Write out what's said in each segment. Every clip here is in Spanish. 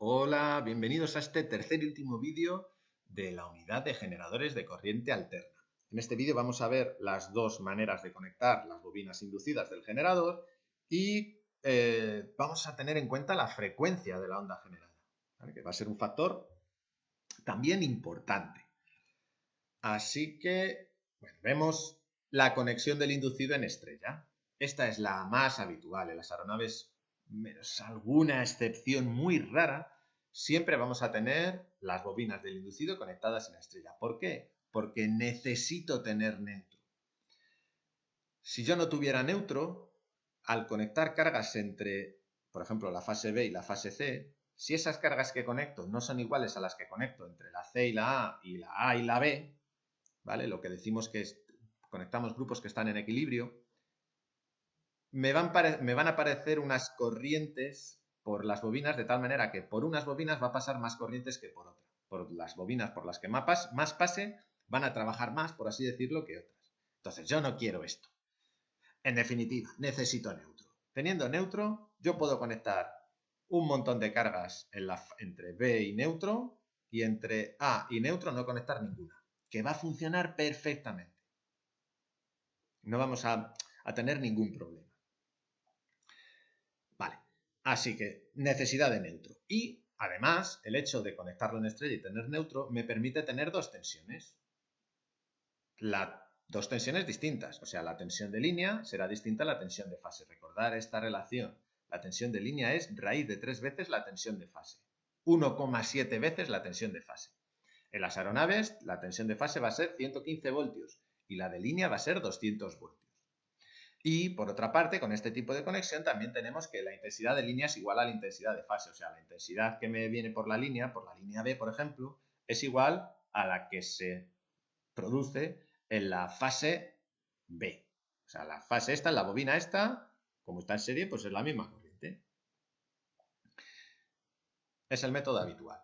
Hola, bienvenidos a este tercer y último vídeo de la unidad de generadores de corriente alterna. En este vídeo vamos a ver las dos maneras de conectar las bobinas inducidas del generador y vamos a tener en cuenta la frecuencia de la onda generada, ¿vale? Que va a ser un factor también importante. Así que, bueno, vemos la conexión del inducido en estrella. Esta es la más habitual en las aeronaves, menos alguna excepción muy rara. Siempre vamos a tener las bobinas del inducido conectadas en estrella. ¿Por qué? Porque necesito tener neutro. Si yo no tuviera neutro, al conectar cargas entre, por ejemplo, la fase B y la fase C, si esas cargas que conecto no son iguales a las que conecto entre la C y la A y la A y la B, ¿vale? Lo que decimos que es, conectamos grupos que están en equilibrio, me van a aparecer unas corrientes por las bobinas de tal manera que por unas bobinas va a pasar más corrientes que por otras. Por las bobinas por las que más pase van a trabajar más, por así decirlo, que otras. Entonces yo no quiero esto. En definitiva, necesito neutro. Teniendo neutro, yo puedo conectar un montón de cargas entre B y neutro y entre A y neutro no conectar ninguna, que va a funcionar perfectamente. No vamos a tener ningún problema. Vale, así que necesidad de neutro. Y además, el hecho de conectarlo en estrella y tener neutro me permite tener dos tensiones. Dos tensiones distintas, o sea, la tensión de línea será distinta a la tensión de fase. Recordar esta relación. La tensión de línea es raíz de 3 veces la tensión de fase. 1,7 veces la tensión de fase. En las aeronaves, la tensión de fase va a ser 115 voltios y la de línea va a ser 200 voltios. Y por otra parte, con este tipo de conexión también tenemos que la intensidad de línea es igual a la intensidad de fase. O sea, la intensidad que me viene por la línea B, por ejemplo, es igual a la que se produce en la fase B. O sea, la fase esta, la bobina esta, como está en serie, pues es la misma corriente. Es el método habitual.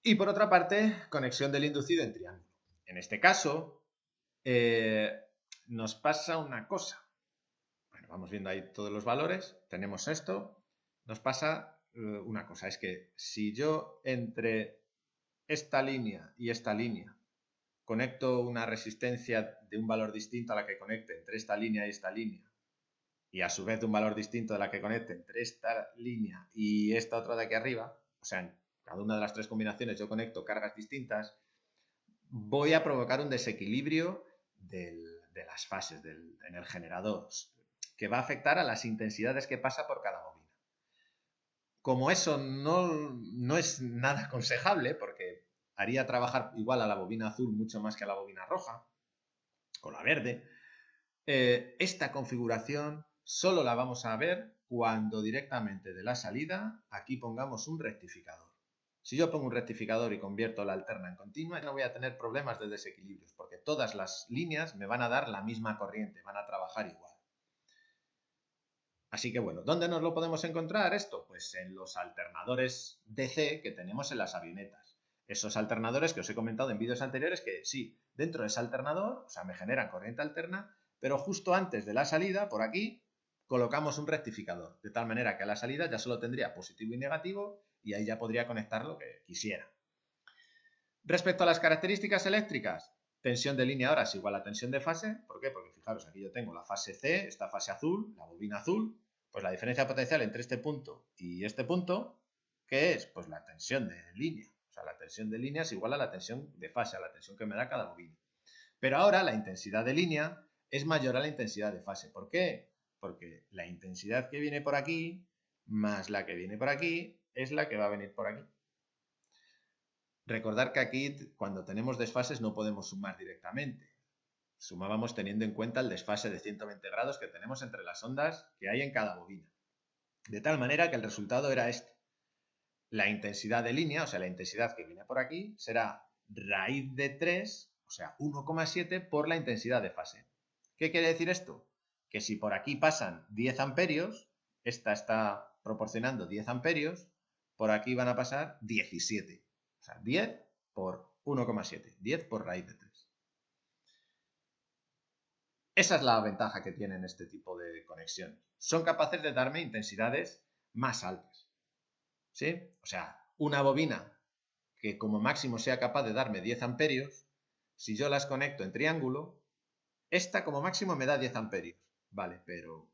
Y por otra parte, conexión del inducido en triángulo. En este caso, nos pasa una cosa. Bueno, vamos viendo ahí todos los valores. Tenemos esto. Nos pasa una cosa. Es que si yo entre esta línea y esta línea conecto una resistencia de un valor distinto a la que conecte entre esta línea y esta línea, y a su vez de un valor distinto de la que conecte entre esta línea y esta otra de aquí arriba, o sea, en cada una de las tres combinaciones yo conecto cargas distintas, voy a provocar un desequilibrio de las fases en el generador, que va a afectar a las intensidades que pasa por cada bobina. Como eso no es nada aconsejable, porque haría trabajar igual a la bobina azul mucho más que a la bobina roja, o la verde, esta configuración solo la vamos a ver cuando directamente de la salida aquí pongamos un rectificador. Si yo pongo un rectificador y convierto la alterna en continua, no voy a tener problemas de desequilibrios, porque todas las líneas me van a dar la misma corriente, van a trabajar igual. Así que bueno, ¿dónde nos lo podemos encontrar esto? Pues en los alternadores DC que tenemos en las avionetas. Esos alternadores que os he comentado en vídeos anteriores que sí, dentro de ese alternador, o sea, me generan corriente alterna, pero justo antes de la salida, por aquí, colocamos un rectificador, de tal manera que a la salida ya solo tendría positivo y negativo y ahí ya podría conectar lo que quisiera. Respecto a las características eléctricas, tensión de línea ahora es igual a tensión de fase. ¿Por qué? Porque fijaros, aquí yo tengo la fase C, esta fase azul, la bobina azul, pues la diferencia potencial entre este punto y este punto, ¿qué es? Pues la tensión de línea. O sea, la tensión de línea es igual a la tensión de fase, a la tensión que me da cada bobina. Pero ahora la intensidad de línea es mayor a la intensidad de fase. ¿Por qué? Porque la intensidad que viene por aquí más la que viene por aquí es la que va a venir por aquí. Recordar que aquí, cuando tenemos desfases, no podemos sumar directamente. Sumábamos teniendo en cuenta el desfase de 120 grados que tenemos entre las ondas que hay en cada bobina. De tal manera que el resultado era este. La intensidad de línea, o sea, la intensidad que viene por aquí, será raíz de 3, o sea, 1,7 por la intensidad de fase. ¿Qué quiere decir esto? Que si por aquí pasan 10 amperios, esta está proporcionando 10 amperios, por aquí van a pasar 17. O sea, 10 por 1,7. 10 por raíz de 3. Esa es la ventaja que tienen este tipo de conexiones. Son capaces de darme intensidades más altas. O ¿sí? O sea, una bobina que como máximo sea capaz de darme 10 amperios, si yo las conecto en triángulo, esta como máximo me da 10 amperios. Vale, pero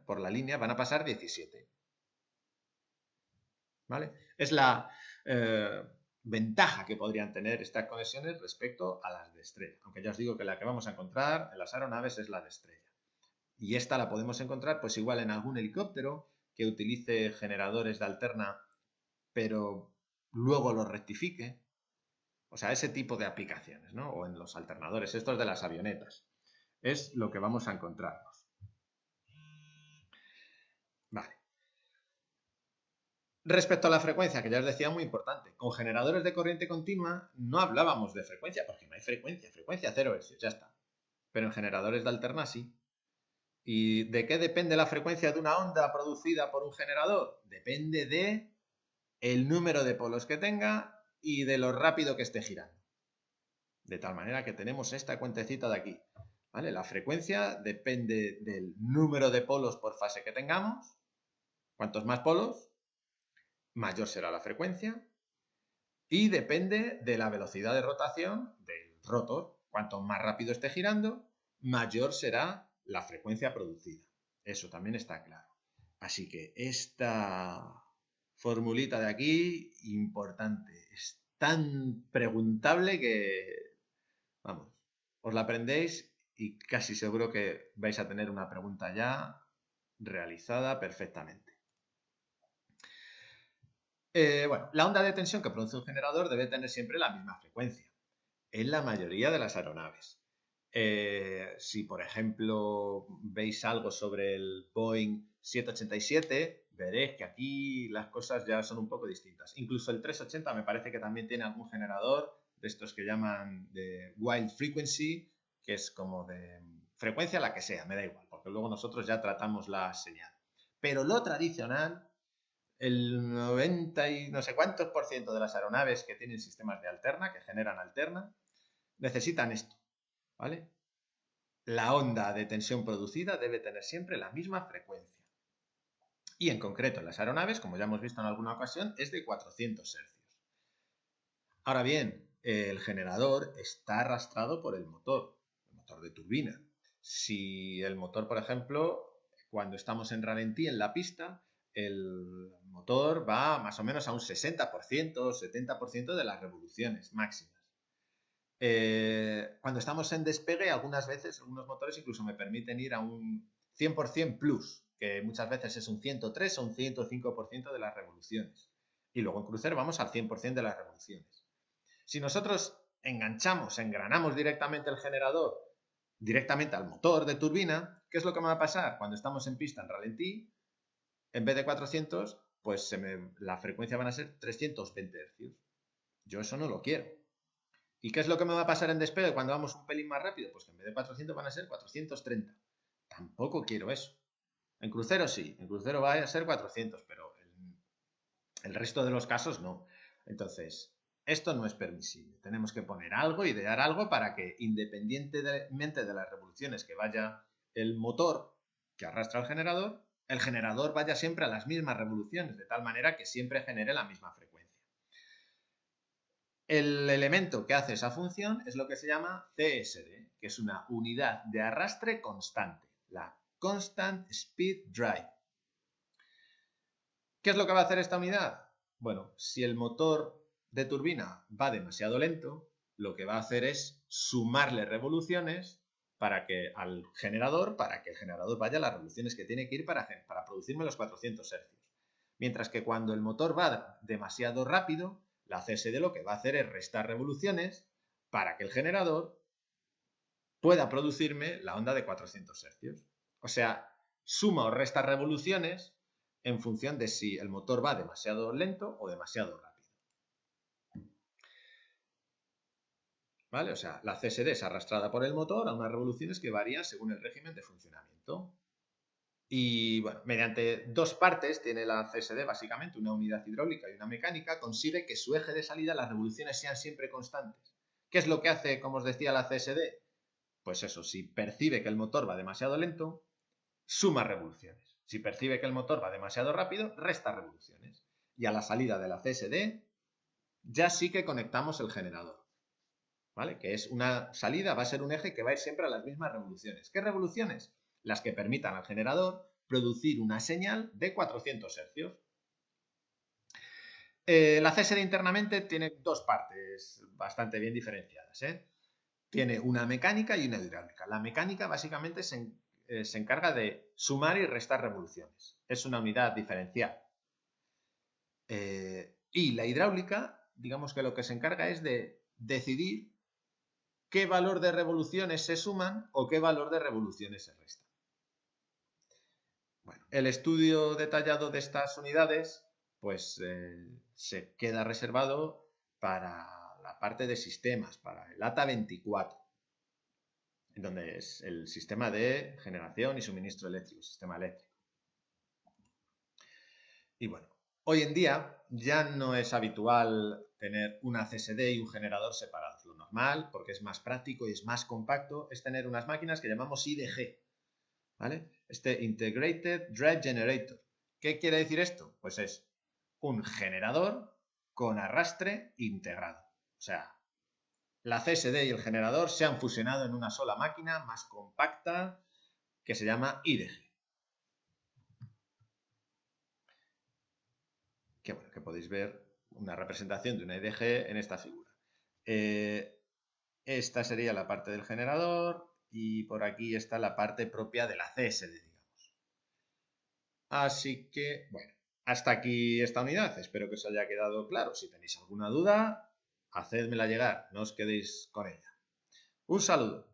por la línea van a pasar 17. ¿Vale? Es la ventaja que podrían tener estas conexiones respecto a las de estrella. Aunque ya os digo que la que vamos a encontrar en las aeronaves es la de estrella. Y esta la podemos encontrar pues igual en algún helicóptero que utilice generadores de alterna, pero luego los rectifique. O sea, ese tipo de aplicaciones, ¿no? O en los alternadores, estos de las avionetas. Es lo que vamos a encontrarnos. Vale. Respecto a la frecuencia, que ya os decía, muy importante. Con generadores de corriente continua no hablábamos de frecuencia, porque no hay frecuencia 0 Hz, ya está. Pero en generadores de alterna sí. ¿Y de qué depende la frecuencia de una onda producida por un generador? Depende de el número de polos que tenga y de lo rápido que esté girando. De tal manera que tenemos esta cuentecita de aquí. ¿Vale? La frecuencia depende del número de polos por fase que tengamos. Cuantos más polos, mayor será la frecuencia. Y depende de la velocidad de rotación del rotor. Cuanto más rápido esté girando, mayor será la frecuencia producida. Eso también está claro. Así que esta formulita de aquí, importante. Es tan preguntable que, vamos, os la aprendéis y casi seguro que vais a tener una pregunta ya realizada perfectamente. Bueno, la onda de tensión que produce un generador debe tener siempre la misma frecuencia en la mayoría de las aeronaves. Si, por ejemplo, veis algo sobre el Boeing 787, veréis que aquí las cosas ya son un poco distintas. Incluso el 380 me parece que también tiene algún generador de estos que llaman de Wild Frequency, que es como de frecuencia la que sea, me da igual, porque luego nosotros ya tratamos la señal. Pero lo tradicional, el 90 y no sé cuántos % de las aeronaves que tienen sistemas de alterna, que generan alterna, necesitan esto, ¿vale? La onda de tensión producida debe tener siempre la misma frecuencia. Y en concreto en las aeronaves, como ya hemos visto en alguna ocasión, es de 400 Hz. Ahora bien, el generador está arrastrado por el motor de turbina. Si el motor, por ejemplo, cuando estamos en ralentí en la pista, el motor va más o menos a un 60%, 70% de las revoluciones máximas. Cuando estamos en despegue, algunas veces, algunos motores incluso me permiten ir a un 100% plus, que muchas veces es un 103 o un 105% de las revoluciones. Y luego en crucero vamos al 100% de las revoluciones. Si nosotros engranamos directamente el generador, directamente al motor de turbina, ¿qué es lo que me va a pasar? Cuando estamos en pista en ralentí, en vez de 400, pues la frecuencia van a ser 320 Hz. Yo eso no lo quiero. ¿Y qué es lo que me va a pasar en despegue cuando vamos un pelín más rápido? Pues que en vez de 400 van a ser 430. Tampoco quiero eso. En crucero sí, en crucero va a ser 400, pero el resto de los casos no. Entonces, esto no es permisible. Tenemos que poner algo, idear algo para que independientemente de las revoluciones que vaya el motor que arrastra el generador vaya siempre a las mismas revoluciones, de tal manera que siempre genere la misma frecuencia. El elemento que hace esa función es lo que se llama CSD, que es una unidad de arrastre constante, la Constant Speed Drive. ¿Qué es lo que va a hacer esta unidad? Bueno, si el motor de turbina va demasiado lento, lo que va a hacer es sumarle revoluciones para que el generador vaya a las revoluciones que tiene que ir para producirme los 400 Hz. Mientras que cuando el motor va demasiado rápido, la CSD lo que va a hacer es restar revoluciones para que el generador pueda producirme la onda de 400 Hz. O sea, suma o resta revoluciones en función de si el motor va demasiado lento o demasiado rápido. ¿Vale? O sea, la CSD es arrastrada por el motor a unas revoluciones que varían según el régimen de funcionamiento. Y bueno, mediante dos partes tiene la CSD, básicamente una unidad hidráulica y una mecánica, consigue que su eje de salida las revoluciones sean siempre constantes. ¿Qué es lo que hace, como os decía, la CSD? Pues eso, si percibe que el motor va demasiado lento, suma revoluciones. Si percibe que el motor va demasiado rápido, resta revoluciones. Y a la salida de la CSD ya sí que conectamos el generador, ¿vale? Que es una salida, va a ser un eje que va a ir siempre a las mismas revoluciones. ¿Qué revoluciones? Las que permitan al generador producir una señal de 400 Hz. La CSD internamente tiene dos partes bastante bien diferenciadas, ¿eh? Tiene una mecánica y una hidráulica. La mecánica básicamente se encarga de sumar y restar revoluciones. Es una unidad diferencial. Y la hidráulica, digamos que lo que se encarga es de decidir qué valor de revoluciones se suman o qué valor de revoluciones se restan. Bueno, el estudio detallado de estas unidades pues se queda reservado para la parte de sistemas, para el ATA 24, donde es el sistema de generación y suministro eléctrico, sistema eléctrico. Y bueno, hoy en día ya no es habitual tener una CSD y un generador separados. Lo normal, porque es más práctico y es más compacto, es tener unas máquinas que llamamos IDG, ¿vale? Este Integrated Drive Generator. ¿Qué quiere decir esto? Pues es un generador con arrastre integrado. O sea, la CSD y el generador se han fusionado en una sola máquina más compacta que se llama IDG. Que bueno, que podéis ver una representación de una IDG en esta figura. Esta sería la parte del generador y por aquí está la parte propia de la CSD, digamos. Así que, bueno, hasta aquí esta unidad. Espero que os haya quedado claro. Si tenéis alguna duda, hacedmela llegar. No os quedéis con ella. Un saludo.